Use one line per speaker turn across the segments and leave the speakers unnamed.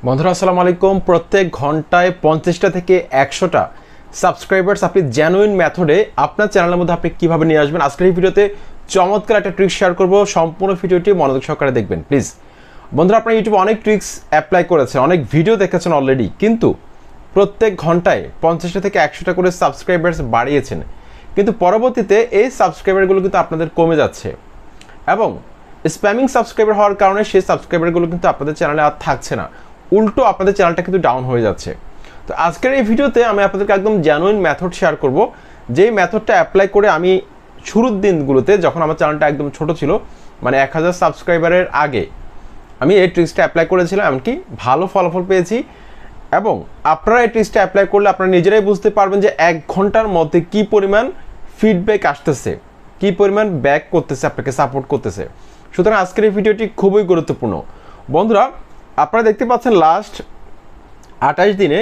বন্ধুরা আসসালামু আলাইকুম। প্রত্যেক ঘন্টায় 50টা থেকে 100টা সাবস্ক্রাইবার্স আপনি জেনুইন মেথডে আপনার চ্যানেলের মধ্যে আপনি কীভাবে নিয়ে আসবেন, আজকের এই ভিডিওতে চমৎকার একটা ট্রিক্স শেয়ার করব। সম্পূর্ণ ভিডিওটি মনোযোগ সহকারে দেখবেন প্লিজ। বন্ধুরা, আপনারা ইউটিউবে অনেক ট্রিক্স অ্যাপ্লাই করেছেন, অনেক ভিডিও দেখেছেন অলরেডি, কিন্তু প্রত্যেক ঘন্টায় 50টা থেকে 100টা করে সাবস্ক্রাইবার্স বাড়িয়েছেন, কিন্তু পরবর্তীতে এই সাবস্ক্রাইবারগুলো কিন্তু আপনাদের কমে যাচ্ছে এবং স্প্যামিং সাবস্ক্রাইবার হওয়ার কারণে সেই সাবস্ক্রাইবারগুলো কিন্তু আপনাদের চ্যানেলে আর থাকছে না, উল্টো আপনাদের চ্যানেলটা কিন্তু ডাউন হয়ে যাচ্ছে। তো আজকের এই ভিডিওতে আমি আপনাদেরকে একদম জেনুইন মেথড শেয়ার করব, যেই মেথডটা অ্যাপ্লাই করে আমি শুরুর দিনগুলোতে যখন আমার চ্যানেলটা একদম ছোট ছিল, মানে 1000 সাবস্ক্রাইবারের আগে আমি এই ট্রিক্সটা অ্যাপ্লাই করেছিলাম, এমনকি ভালো ফলাফল পেয়েছি। এবং আপনারা এই ট্রিক্সটা অ্যাপ্লাই করলে আপনারা নিজেরাই বুঝতে পারবেন যে 1 ঘন্টার মধ্যে কী পরিমাণ ফিডব্যাক আসতেছে, কী পরিমাণ ব্যাক করতেছে, আপনাকে সাপোর্ট করতেছে। সুতরাং আজকের এই ভিডিওটি খুবই গুরুত্বপূর্ণ। বন্ধুরা, আপনারা দেখতে পাচ্ছেন লাস্ট 28 দিনে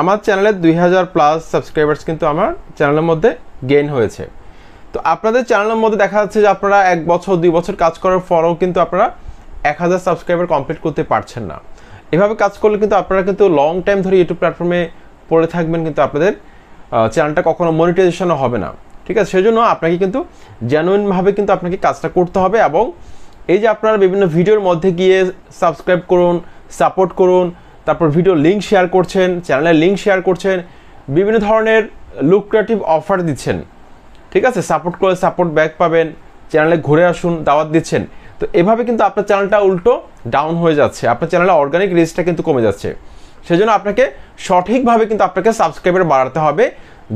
আমার চ্যানেলে 2000+ সাবস্ক্রাইবার্স কিন্তু আমার চ্যানেলের মধ্যে গেইন হয়েছে। তো আপনাদের চ্যানেলের মধ্যে দেখা যাচ্ছে যে আপনারা 1 বছর 2 বছর কাজ করার পরেও কিন্তু আপনারা 1000 সাবস্ক্রাইবার কমপ্লিট করতে পারছেন না। এভাবে কাজ করলে কিন্তু আপনারা কিন্তু লং টাইম ধরে ইউটিউব প্ল্যাটফর্মে পড়ে থাকবেন, কিন্তু আপনাদের চ্যানেলটা কখনো মনিটাইজেশনও হবে না। ঠিক আছে, সেজন্য আপনাকে কিন্তু জেনুইনভাবে কিন্তু আপনাকে কাজটা করতে হবে। এবং এই যে আপনারা বিভিন্ন ভিডিওর মধ্যে গিয়ে সাবস্ক্রাইব করুন, সাপোর্ট করুন, তারপর ভিডিও লিঙ্ক শেয়ার করছেন, চ্যানেলের লিঙ্ক শেয়ার করছেন, বিভিন্ন ধরনের লুক্রেটিভ অফার দিচ্ছেন, ঠিক আছে, সাপোর্ট করে সাপোর্ট ব্যাক পাবেন, চ্যানেলে ঘুরে আসুন দাওয়াত দিচ্ছেন। তো এভাবে কিন্তু আপনার চ্যানেলটা উল্টো ডাউন হয়ে যাচ্ছে, আপনার চ্যানেলের অর্গানিক রিচটা কিন্তু কমে যাচ্ছে। সেজন্য আপনাকে সঠিকভাবে কিন্তু আপনাকে সাবস্ক্রাইবার বাড়াতে হবে।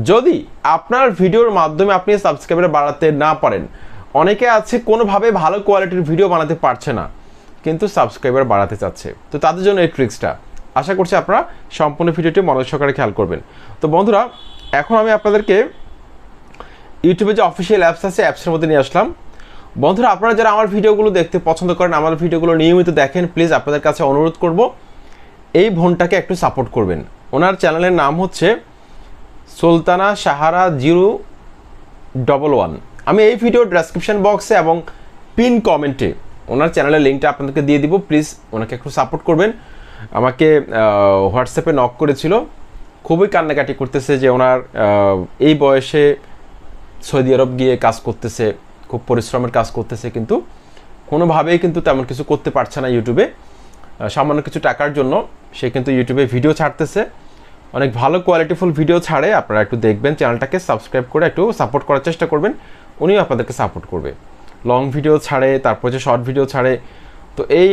যদি আপনার ভিডিওর মাধ্যমে আপনি সাবস্ক্রাইবার বাড়াতে না পারেন, অনেকে আছে কোনোভাবে ভালো কোয়ালিটির ভিডিও বানাতে পারছে না কিন্তু সাবস্ক্রাইবার বাড়াতে চাচ্ছে, তো তাদের জন্য এই ট্রিক্সটা। আশা করছি আপনারা সম্পূর্ণ ভিডিওটি মনোযোগ সহকারে খেয়াল করবেন। তো বন্ধুরা, এখন আমি আপনাদেরকে ইউটিউবে যে অফিসিয়াল অ্যাপস আছে অ্যাপসের মধ্যে নিয়ে আসলাম। বন্ধুরা, আপনারা যারা আমার ভিডিওগুলো দেখতে পছন্দ করেন, আমার ভিডিওগুলো নিয়মিত দেখেন, প্লিজ আপনাদের কাছে অনুরোধ করব এই বোনটাকে একটু সাপোর্ট করবেন। ওনার চ্যানেলের নাম হচ্ছে সুলতানা সাহারা 011। আমি এই ভিডিও ডেসক্রিপশন বক্সে এবং পিন কমেন্টে ওনার চ্যানেলের লিঙ্কটা আপনাদেরকে দিয়ে দিব, প্লিজ ওনাকে একটু সাপোর্ট করবেন। আমাকে হোয়াটসঅ্যাপে নক করেছিল, খুবই কান্নাকাটি করতেছে যে ওনার এই বয়সে সৌদি আরব গিয়ে কাজ করতেছে, খুব পরিশ্রমের কাজ করতেছে, কিন্তু কোনোভাবেই কিন্তু তেমন কিছু করতে পারছে না ইউটিউবে। সামান্য কিছু টাকার জন্য সে কিন্তু ইউটিউবে ভিডিও ছাড়তেছে, অনেক ভালো কোয়ালিটিফুল ভিডিও ছাড়ে। আপনারা একটু দেখবেন, চ্যানেলটাকে সাবস্ক্রাইব করে একটু সাপোর্ট করার চেষ্টা করবেন, উনিও আপনাদেরকে সাপোর্ট করবে। লং ভিডিও ছাড়ে, তারপর যে শর্ট ভিডিও ছাড়ে। তো এই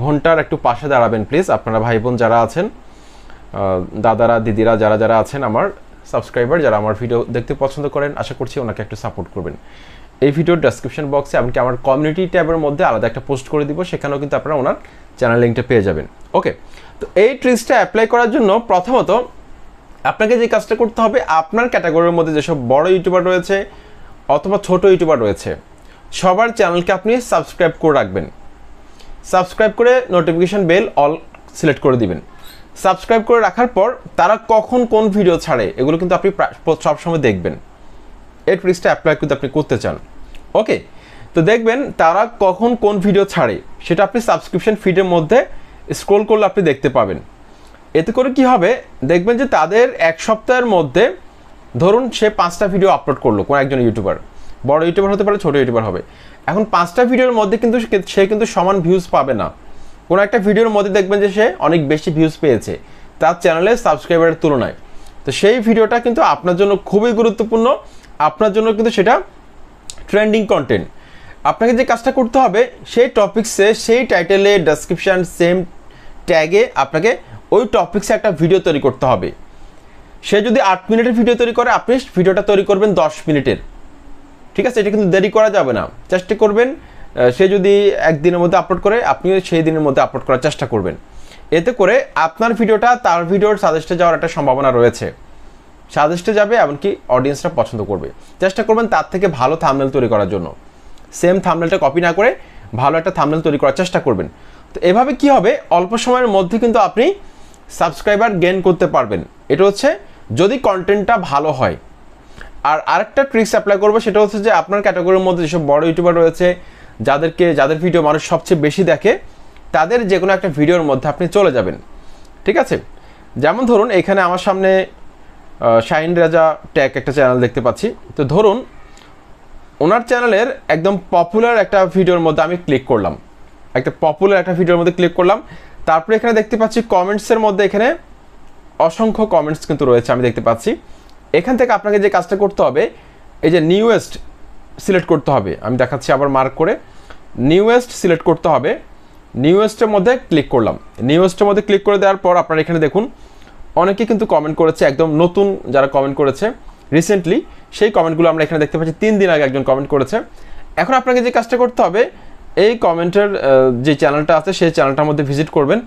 বোনটার একটু পাশে দাঁড়াবেন প্লিজ। আপনারা ভাই বোন যারা আছেন, দাদারা দিদিরা যারা যারা আছেন আমার সাবস্ক্রাইবার, যারা আমার ভিডিও দেখতে পছন্দ করেন, আশা করছি ওনাকে একটু সাপোর্ট করবেন। এই ভিডিওর ডেসক্রিপশন বক্সে এমনকি আমার কমিউনিটি ট্যাবের মধ্যে আলাদা একটা পোস্ট করে দিব, সেখানেও কিন্তু আপনারা ওনার চ্যানেল লিঙ্কটা পেয়ে যাবেন। ওকে, তো এই ট্রিক্সটা অ্যাপ্লাই করার জন্য প্রথমত আপনাকে যে কাজটা করতে হবে, আপনার ক্যাটাগরির মধ্যে যেসব বড় ইউটিউবার রয়েছে অথবা ছোট ইউটিউবার রয়েছে, সবার চ্যানেলকে আপনি সাবস্ক্রাইব করে রাখবেন। সাবস্ক্রাইব করে নোটিফিকেশান বেল অল সিলেক্ট করে দিবেন। সাবস্ক্রাইব করে রাখার পর তারা কখন কোন ভিডিও ছাড়ে এগুলো কিন্তু আপনি সবসময় দেখবেন। এই ট্রিক্সটা অ্যাপ্লাই কিন্তু আপনি করতে চান। ওকে, তো দেখবেন তারা কখন কোন ভিডিও ছাড়ে সেটা আপনি সাবস্ক্রিপশন ফিডের মধ্যে স্ক্রল করলে আপনি দেখতে পাবেন। এতে করে কি হবে, দেখবেন যে তাদের 1 সপ্তাহের মধ্যে ধরুন সে 5টা ভিডিও আপলোড করলো, কোনো একজন ইউটিউবার, বড় ইউটিউবার হতে পারে, ছোটো ইউটিউবার হবে। এখন 5টা ভিডিওর মধ্যে কিন্তু সে কিন্তু সমান ভিউজ পাবে না। কোনো একটা ভিডিওর মধ্যে দেখবেন যে সে অনেক বেশি ভিউজ পেয়েছে তার চ্যানেলে সাবস্ক্রাইবারের তুলনায়। তো সেই ভিডিওটা কিন্তু আপনার জন্য খুবই গুরুত্বপূর্ণ, আপনার জন্য কিন্তু সেটা ট্রেন্ডিং কন্টেন্ট। আপনাকে যে কাজটা করতে হবে, সেই টপিক্সে, সেই টাইটেলে, ডেসক্রিপশান, সেম ট্যাগে আপনাকে ওই টপিক্সে একটা ভিডিও তৈরি করতে হবে। সে যদি 8 মিনিটের ভিডিও তৈরি করে, আপনি ভিডিওটা তৈরি করবেন 10 মিনিটের। ঠিক আছে, এটা কিন্তু দেরি করা যাবে না। চেষ্টা করবেন সে যদি 1 দিনের মধ্যে আপলোড করে, আপনিও সেই দিনের মধ্যে আপলোড করার চেষ্টা করবেন। এতে করে আপনার ভিডিওটা তার ভিডিওর সাজেস্টে যাওয়ার একটা সম্ভাবনা রয়েছে, সাজেস্টে যাবে, এমনকি অডিয়েন্সরা পছন্দ করবে। চেষ্টা করবেন তার থেকে ভালো থাম্বনেল তৈরি করার জন্য। সেম থাম্বনেলটা কপি না করে ভালো একটা থাম্বনেল তৈরি করার চেষ্টা করবেন। তো এভাবে কি হবে, অল্প সময়ের মধ্যে কিন্তু আপনি সাবস্ক্রাইবার গেইন করতে পারবেন। এটা হচ্ছে যদি কন্টেন্টটা ভালো হয়। আর আরেকটা ট্রিক্স অ্যাপ্লাই করবো, সেটা হচ্ছে যে আপনার ক্যাটাগরির মধ্যে যেসব বড় ইউটিউবার রয়েছে, যাদের ভিডিও মানুষ সবচেয়ে বেশি দেখে, তাদের যে কোনো একটা ভিডিওর মধ্যে আপনি চলে যাবেন, ঠিক আছে। যেমন ধরুন এখানে আমার সামনে শাহিন রাজা ট্যাগ একটা চ্যানেল দেখতে পাচ্ছি। তো ধরুন ওনার চ্যানেলের একদম পপুলার একটা ভিডিওর মধ্যে আমি ক্লিক করলাম, একটা পপুলার একটা ভিডিওর মধ্যে ক্লিক করলাম। তারপরে এখানে দেখতে পাচ্ছি কমেন্টসের মধ্যে এখানে অসংখ্য কমেন্টস কিন্তু রয়েছে আমি দেখতে পাচ্ছি। এখান থেকে আপনাকে যে কাজটা করতে হবে, এই যে নিউয়েস্ট সিলেক্ট করতে হবে, আমি দেখাচ্ছি আবার মার্ক করে, নিউয়েস্ট সিলেক্ট করতে হবে। নিউয়েস্টের মধ্যে ক্লিক করলাম। নিউয়েস্টের মধ্যে ক্লিক করে দেওয়ার পর আপনারা এখানে দেখুন অনেকেই কিন্তু কমেন্ট করেছে, একদম নতুন যারা কমেন্ট করেছে রিসেন্টলি, সেই কমেন্টগুলো আমরা এখানে দেখতে পাচ্ছি। 3 দিন আগে একজন কমেন্ট করেছে। এখন আপনাকে যে কাজটা করতে হবে, এই কমেন্টের যে চ্যানেলটা আছে সেই চ্যানেলটার মধ্যে ভিজিট করবেন।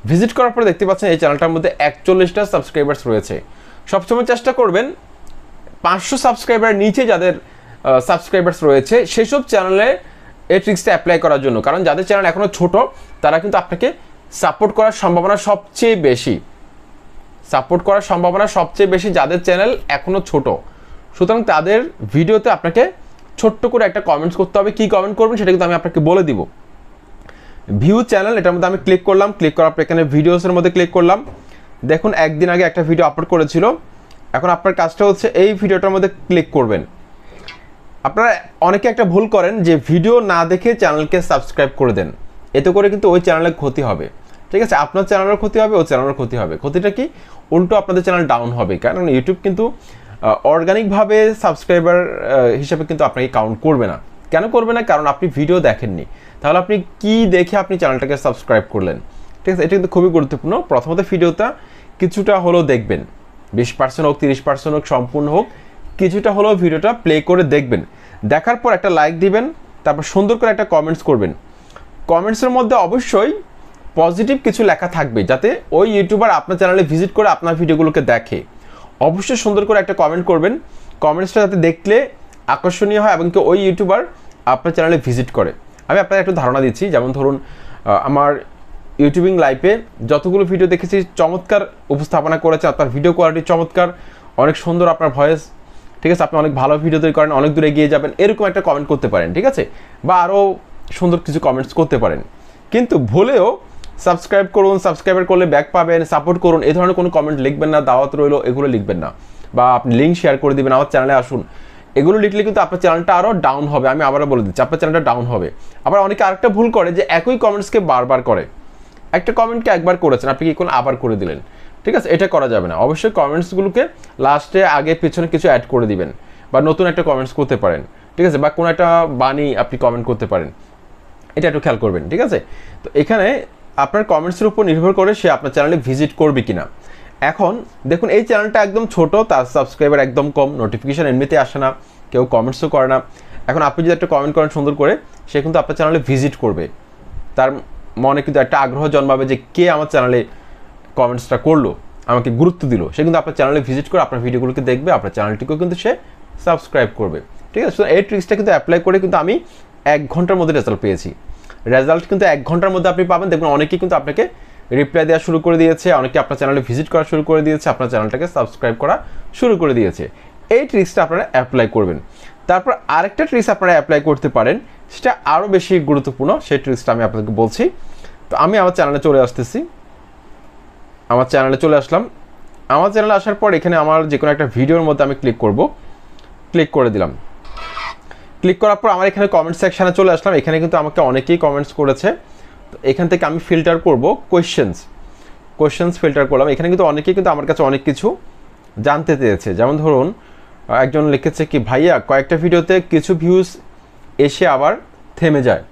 ভিজিট করার পরে দেখতে পাচ্ছেন এই চ্যানেলটার মধ্যে 41টা সাবস্ক্রাইবার্স রয়েছে। সবসময় চেষ্টা করবেন 500 সাবস্ক্রাইবারের নিচে যাদের সাবস্ক্রাইবার্স রয়েছে সেসব চ্যানেলে এই ট্রিক্সটা অ্যাপ্লাই করার জন্য। কারণ যাদের চ্যানেল এখনও ছোট তারা কিন্তু আপনাকে সাপোর্ট করার সম্ভাবনা সবচেয়ে বেশি, যাদের চ্যানেল এখনও ছোট। সুতরাং তাদের ভিডিওতে আপনাকে ছোট্ট করে একটা কমেন্টস করতে হবে। কী কমেন্ট করবেন সেটা কিন্তু আমি আপনাকে বলে দিব। ভিউ চ্যানেল, এটার মধ্যে আমি ক্লিক করলাম। ক্লিক করার পর এখানে ভিডিওসের মধ্যে ক্লিক করলাম। দেখুন একদিন আগে একটা ভিডিও আপলোড করেছিল। এখন আপনার কাজটা হচ্ছে এই ভিডিওটার মধ্যে ক্লিক করবেন। আপনারা অনেকে একটা ভুল করেন যে ভিডিও না দেখে চ্যানেলকে সাবস্ক্রাইব করে দেন, এতে করে কিন্তু ওই চ্যানেলের ক্ষতি হবে, ঠিক আছে। আপনার চ্যানেলের ক্ষতি হবে, ওই চ্যানেলের ক্ষতি হবে। ক্ষতিটা কি? উল্টো আপনাদের চ্যানেল ডাউন হবে। কারণ ইউটিউব কিন্তু অর্গানিকভাবে সাবস্ক্রাইবার হিসাবে কিন্তু আপনাকে কাউন্ট করবে না। কেন করবে না? কারণ আপনি ভিডিও দেখেননি। তাহলে আপনি কি দেখে আপনি চ্যানেলটাকে সাবস্ক্রাইব করলেন, ঠিক আছে। এটা কিন্তু খুবই গুরুত্বপূর্ণ। প্রথমত ভিডিওটা কিছুটা হলেও দেখবেন, 20% হোক 30% হোক সম্পূর্ণ হোক, কিছুটা হলেও ভিডিওটা প্লে করে দেখবেন। দেখার পর একটা লাইক দিবেন, তারপর সুন্দর করে একটা কমেন্টস করবেন। কমেন্টসের মধ্যে অবশ্যই পজিটিভ কিছু লেখা থাকবে যাতে ওই ইউটিউবার আপনার চ্যানেলে ভিজিট করে আপনার ভিডিওগুলোকে দেখে। অবশ্যই সুন্দর করে একটা কমেন্ট করবেন, কমেন্টসটা যাতে দেখলে আকর্ষণীয় হয় এবং কি ওই ইউটিউবার আপনার চ্যানেলে ভিজিট করে। আমি আপনাকে একটু ধারণা দিচ্ছি। যেমন ধরুন আমার ইউটিউবিং লাইফে যতগুলো ভিডিও দেখেছি চমৎকার উপস্থাপনা করেছে, আপনার ভিডিও কোয়ালিটি চমৎকার, অনেক সুন্দর আপনার ভয়েস, ঠিক আছে। আপনি অনেক ভালো ভিডিও তৈরি করেন, অনেক দূরে এগিয়ে যাবেন, এরকম একটা কমেন্ট করতে পারেন, ঠিক আছে। বা আরও সুন্দর কিছু কমেন্টস করতে পারেন। কিন্তু ভুলেও সাবস্ক্রাইব করুন, সাবস্ক্রাইবার করলে ব্যাক পাবেন, সাপোর্ট করুন, এই ধরনের কোনো কমেন্ট লিখবেন না। দাওয়াত রইলো, এগুলো লিখবেন না। বা আপনি লিঙ্ক শেয়ার করে দিবেন, আমার চ্যানেলে আসুন, এগুলো লিখলে কিন্তু আপনার চ্যানেলটা আরও ডাউন হবে। আমি আবারও বলে দিচ্ছি, আপনার চ্যানেলটা ডাউন হবে। আবার অনেকে আরেকটা ভুল করে যে একই কমেন্টসকে বারবার করে। একটা কমেন্টকে একবার করেছেন, আপনি কি কোনো আবার করে দিলেন, ঠিক আছে। এটা করা যাবে না। অবশ্যই কমেন্টসগুলোকে লাস্টে আগে পিছনে কিছু অ্যাড করে দিবেন, বা নতুন একটা কমেন্টস করতে পারেন, ঠিক আছে। বা কোনো একটা বাণী আপনি কমেন্ট করতে পারেন, এটা একটু খেয়াল করবেন, ঠিক আছে। তো এখানে আপনার কমেন্টসের উপর নির্ভর করে সে আপনার চ্যানেলে ভিজিট করবে কিনা। এখন দেখুন এই চ্যানেলটা একদম ছোট, তার সাবস্ক্রাইবার একদম কম, নোটিফিকেশান এমনিতে আসে না, কেউ কমেন্টসও করে না। এখন আপনি যদি একটা কমেন্ট করেন সুন্দর করে, সে কিন্তু আপনার চ্যানেলে ভিজিট করবে। তার মনে কিন্তু একটা আগ্রহ জন্মাবে যে কে আমার চ্যানেলে কমেন্টসটা করলো, আমাকে গুরুত্ব দিল। সে কিন্তু আপনার চ্যানেলে ভিজিট করে আপনার ভিডিওগুলোকে দেখবে, আপনার চ্যানেলটিকেও কিন্তু সে সাবস্ক্রাইব করবে, ঠিক আছে। এই ট্রিক্সটা কিন্তু অ্যাপ্লাই করে কিন্তু আমি 1 ঘন্টার মধ্যে রেজাল্ট পেয়েছি। রেজাল্ট কিন্তু 1 ঘন্টার মধ্যে আপনি পাবেন। দেখুন অনেকেই কিন্তু আপনাকে রিপ্লাই দেওয়া শুরু করে দিয়েছে, অনেকে আপনার চ্যানেলে ভিজিট করা শুরু করে দিয়েছে, আপনার চ্যানেলটাকে সাবস্ক্রাইব করা শুরু করে দিয়েছে। এই ট্রিক্সটা আপনারা অ্যাপ্লাই করবেন। তারপর আরেকটা ট্রিক্স আপনারা অ্যাপ্লাই করতে পারেন, সেটা আরও বেশি গুরুত্বপূর্ণ। সেই ট্রিক্সটা আমি আপনাদেরকে বলছি। তো আমি আমার চ্যানেলে চলে আসতেছি, আমার চ্যানেলে চলে আসলাম। আমার চ্যানেলে আসার পর এখানে আমার যে কোনো একটা ভিডিওর মধ্যে আমি ক্লিক করব। ক্লিক করে দিলাম। ক্লিক করার পর আমার এখানে কমেন্ট সেকশানে চলে আসলাম। এখানে কিন্তু আমাকে অনেকেই কমেন্টস করেছে। তো এখান থেকে আমি ফিল্টার করব কোয়েশ্চেন্স ফিল্টার করলাম। এখানে কিন্তু অনেকেই কিন্তু আমার কাছে অনেক কিছু জানতে চেয়েছে। যেমন ধরুন একজন লিখেছে কি, ভাইয়া কয়েকটা ভিডিওতে কিছু ভিউজ এসে আবার থেমে যায়।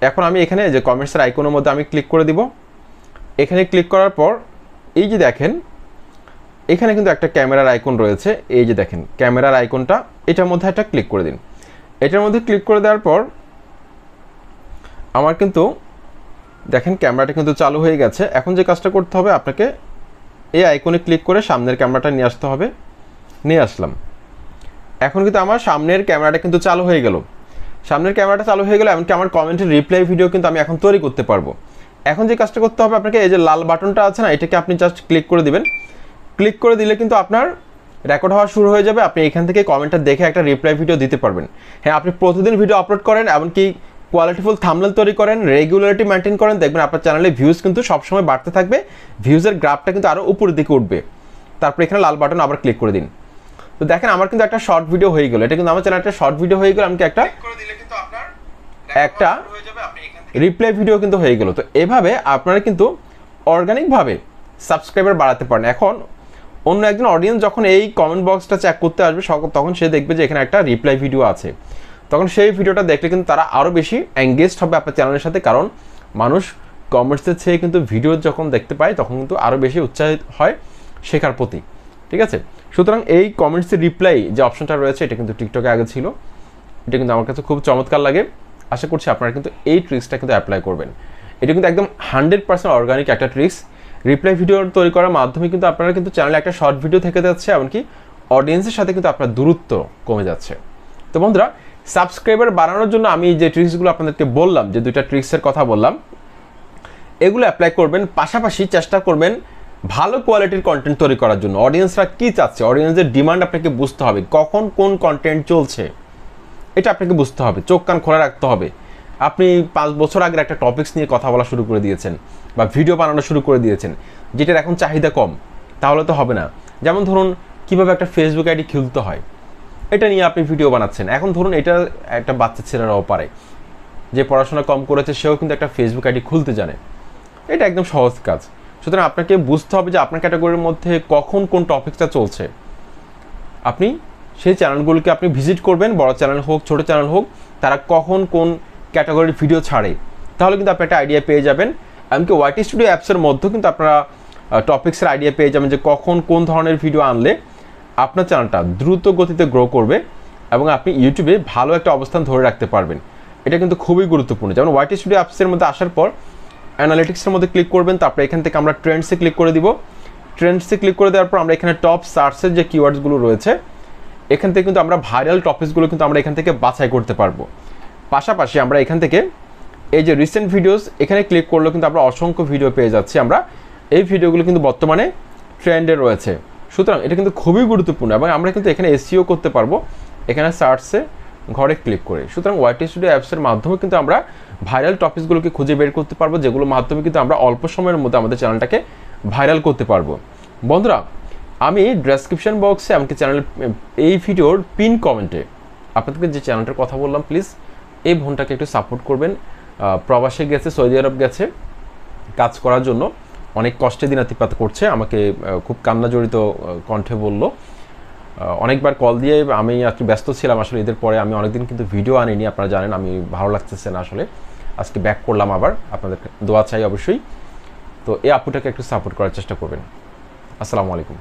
এখন আমি এখানে যে কমেন্টসের আইকনের মধ্যে আমি ক্লিক করে দিব। এখানে ক্লিক করার পর এই যে দেখেন এখানে কিন্তু একটা ক্যামেরার আইকন রয়েছে। এই যে দেখেন ক্যামেরার আইকনটা, এটার মধ্যে একটা ক্লিক করে দিন। এটার মধ্যে ক্লিক করে দেওয়ার পর আমার কিন্তু দেখেন ক্যামেরাটা কিন্তু চালু হয়ে গেছে। এখন যে কাজটা করতে হবে, আপনাকে এই আইকনে ক্লিক করে সামনের ক্যামেরাটা নিয়ে আসতে হবে। নিয়ে আসলাম। এখন কিন্তু আমার সামনের ক্যামেরাটা কিন্তু চালু হয়ে গেল। সামনের ক্যামেরাটা চালু হয়ে গেল, এমনকি আমার কমেন্টের রিপ্লাই ভিডিও কিন্তু আমি এখন তৈরি করতে পারবো। এখন যে কাজটা করতে হবে আপনাকে, এই যে লাল বাটনটা আছে না, এটাকে আপনি জাস্ট ক্লিক করে দিবেন। ক্লিক করে দিলে কিন্তু আপনার রেকর্ড হওয়া শুরু হয়ে যাবে। আপনি এখান থেকে কমেন্টটা দেখে একটা রিপ্লাই ভিডিও দিতে পারবেন। হ্যাঁ, আপনি প্রতিদিন ভিডিও আপলোড করেন, এমনকি কোয়ালিটিফুল থাম্বনেল তৈরি করেন, রেগুলারিটি মেনটেন করেন, দেখবেন আপনার চ্যানেলে ভিউজ কিন্তু সবসময় বাড়তে থাকবে, ভিউজের গ্রাফটা কিন্তু আরও উপরের দিকে উঠবে। তারপর এখানে লাল বাটন আবার ক্লিক করে দিন। তো দেখেন আমার কিন্তু একটা শর্ট ভিডিও হয়ে গেল, এটা কিন্তু আমার চ্যানেলে একটা শর্ট ভিডিও হয়ে গেল, আমি একটা রিপ্লাই ভিডিও কিন্তু হয়ে গেল। তো এভাবে আপনারা কিন্তু অর্গানিকভাবে সাবস্ক্রাইবার বাড়াতে পারেন। এখন অন্য একজন অডিয়েন্স যখন এই কমেন্ট বক্সটা চেক করতে আসবে তখন সে দেখবে যে এখানে একটা রিপ্লাই ভিডিও আছে, তখন সেই ভিডিওটা দেখলে কিন্তু তারা আরও বেশি এঙ্গেজড হবে আপনার চ্যানেলের সাথে, কারণ মানুষ কমেন্টসের চেয়ে কিন্তু ভিডিও যখন দেখতে পায় তখন কিন্তু আরও বেশি উৎসাহিত হয় শেখার প্রতি। ঠিক আছে, সুতরাং এই কমেন্টসের রিপ্লাই যে অপশনটা রয়েছে এটা কিন্তু টিকটকে আগে ছিল, এটা কিন্তু আমার কাছে খুব চমৎকার লাগে। আশা করছি আপনারা কিন্তু এই ট্রিক্সটা কিন্তু অ্যাপ্লাই করবেন। এটা কিন্তু একদম 100% অর্গানিক একটা ট্রিক্স। রিপ্লাই ভিডিও তৈরি করার মাধ্যমে কিন্তু আপনারা কিন্তু চ্যানেলে একটা শর্ট ভিডিও থেকে যাচ্ছে, এমনকি অডিয়েন্সের সাথে কিন্তু আপনার দূরত্ব কমে যাচ্ছে। তো বন্ধুরা, সাবস্ক্রাইবার বাড়ানোর জন্য আমি যে ট্রিক্সগুলো আপনাদেরকে বললাম, যে 2টা ট্রিক্সের কথা বললাম, এগুলো অ্যাপ্লাই করবেন। পাশাপাশি চেষ্টা করবেন ভালো কোয়ালিটির কন্টেন্ট তৈরি করার জন্য। অডিয়েন্সরা কী চাচ্ছে, অডিয়েন্সের ডিমান্ড আপনাকে বুঝতে হবে, কখন কোন কন্টেন্ট চলছে এটা আপনাকে বুঝতে হবে, চোখ কান খোলা রাখতে হবে। আপনি 5 বছর আগের একটা টপিকস নিয়ে কথা বলা শুরু করে দিয়েছেন বা ভিডিও বানানো শুরু করে দিয়েছেন, যেটার এখন চাহিদা কম, তাহলে তো হবে না। যেমন ধরুন কীভাবে একটা ফেসবুক আইডি খুলতে হয়, এটা নিয়ে আপনি ভিডিও বানাচ্ছেন। এখন ধরুন এটা একটা বাচ্চা ছেলেরাও পারে, যে পড়াশোনা কম করেছে সেও কিন্তু একটা ফেসবুক আইডি খুলতে জানে, এটা একদম সহজ কাজ। সুতরাং আপনাকে বুঝতে হবে যে আপনার ক্যাটাগরির মধ্যে কখন কোন টপিকটা চলছে। আপনি সেই চ্যানেলগুলোকে আপনি ভিজিট করবেন, বড় চ্যানেল হোক ছোট চ্যানেল হোক, তারা কখন কোন ক্যাটাগরির ভিডিও ছাড়ে, তাহলে কিন্তু আপনি একটা আইডিয়া পেয়ে যাবেন। এমনকি ওয়াইটি স্টুডিও অ্যাপসের মধ্যেও কিন্তু আপনারা টপিক্সের আইডিয়া পেয়ে যাবেন যে কখন কোন ধরনের ভিডিও আনলে আপনার চ্যানেলটা দ্রুত গতিতে গ্রো করবে এবং আপনি ইউটিউবে ভালো একটা অবস্থান ধরে রাখতে পারবেন। এটা কিন্তু খুবই গুরুত্বপূর্ণ। যেমন ওয়াইটি স্টুডিও অ্যাপসের মধ্যে আসার পর অ্যানালিটিক্সের মধ্যে ক্লিক করবেন, তারপরে এখান থেকে আমরা ট্রেন্ডসে ক্লিক করে দিব। ট্রেন্ডসে ক্লিক করে দেওয়ার পর আমরা এখানে টপ সার্চের যে কিওয়ার্ডসগুলো রয়েছে, এখান থেকে কিন্তু আমরা ভাইরাল টপিকসগুলো কিন্তু আমরা এখান থেকে বাছাই করতে পারবো। পাশাপাশি আমরা এখান থেকে এই যে রিসেন্ট ভিডিওস, এখানে ক্লিক করলেও কিন্তু আমরা অসংখ্য ভিডিও পেয়ে যাচ্ছি। আমরা এই ভিডিওগুলো কিন্তু বর্তমানে ট্রেন্ডে রয়েছে। সুতরাং এটা কিন্তু খুবই গুরুত্বপূর্ণ এবং আমরা কিন্তু এখানে এসইও করতে পারবো এখানে সার্চে ঘরে ক্লিক করে। সুতরাং ওয়াইটি স্টুডিও অ্যাপসের মাধ্যমে কিন্তু আমরা ভাইরাল টপিকসগুলোকে খুঁজে বের করতে পারবো, যেগুলোর মাধ্যমে কিন্তু আমরা অল্প সময়ের মধ্যে আমাদের চ্যানেলটাকে ভাইরাল করতে পারবো। বন্ধুরা, আমি ডেসক্রিপশন বক্সে এমনকি চ্যানেলের এই ভিডিওর পিন কমেন্টে আপনাদেরকে যে চ্যানেলটার কথা বললাম, প্লিজ এই বোনটাকে একটু সাপোর্ট করবেন। প্রবাসে গেছে, সৌদি আরব গেছে কাজ করার জন্য, অনেক কষ্টে দিনাতিপাত করছে, আমাকে খুব কান্না জড়িত কণ্ঠে বলল। অনেকবার কল দিয়ে আমি একটু ব্যস্ত ছিলাম আসলে, ঈদের পরে আমি অনেকদিন কিন্তু ভিডিও আনিনি, আপনারা জানেন আমি ভালো লাগতেছে না আসলে। আজকে ব্যাক করলাম, আবার আপনাদের দোয়া চাই অবশ্যই। তো এই আপুটাকে একটু সাপোর্ট করার চেষ্টা করবেন। আসসালামু আলাইকুম।